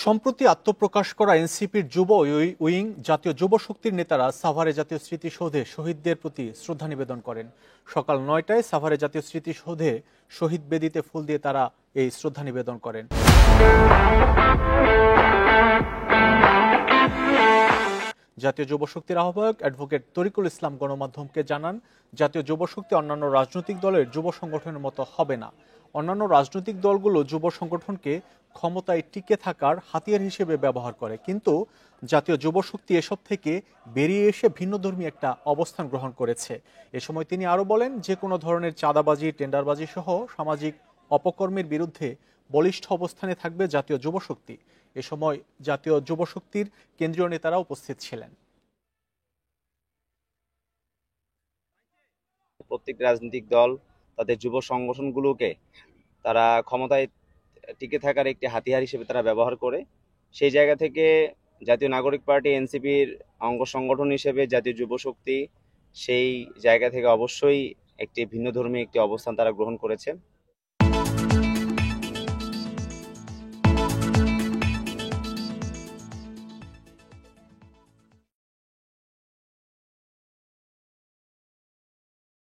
সম্প্রতি আত্মপ্রকাশ করা এনসিপির যুব উইং জাতীয় যুব শক্তির নেতারা সাভারে জাতীয় স্মৃতিসৌধে শহীদদের প্রতি শ্রদ্ধা নিবেদন করেন। সকাল ৯টায় সাভারে জাতীয় স্মৃতিসৌধে শহীদ বেদিতে ফুল দিয়ে তারা এই শ্রদ্ধা নিবেদন করেন। জাতীয় যুব শক্তির আহ্বায়ক অ্যাডভোকেট তরিকুল ইসলাম গণমাধ্যমকে জানান, জাতীয় যুব শক্তি অন্যান্য রাজনৈতিক দলের যুব সংগঠনের মতো হবে না। অন্যান্য রাজনৈতিক দলগুলো যুব সংগঠনকে ক্ষমতায় টিকে থাকার হাতিয়ার হিসেবে ব্যবহার করে, কিন্তু জাতীয় যুব শক্তি এসব থেকে বেরিয়ে এসে ভিন্নধর্মী একটা অবস্থান গ্রহণ করেছে। এ সময় তিনি আরো বলেন, যে কোনো ধরনের চাঁদাবাজি, টেন্ডারবাজি সহ সামাজিক অপকর্মের বিরুদ্ধে বলিষ্ঠ অবস্থানে থাকবে জাতীয় যুব শক্তি। এ সময় জাতীয় যুব শক্তির কেন্দ্রীয় নেতারা উপস্থিত ছিলেন। প্রত্যেক রাজনৈতিক দল তাদের যুব সংগঠনগুলোকে তারা ক্ষমতায় টিকে থাকার একটি হাতিয়ার হিসেবে তারা ব্যবহার করে। সেই জায়গা থেকে জাতীয় নাগরিক পার্টি এনসিপির অঙ্গ সংগঠন হিসেবে জাতীয় যুব শক্তি সেই জায়গা থেকে অবশ্যই একটি ভিন্নধর্মী একটি অবস্থান তারা গ্রহণ করেছে।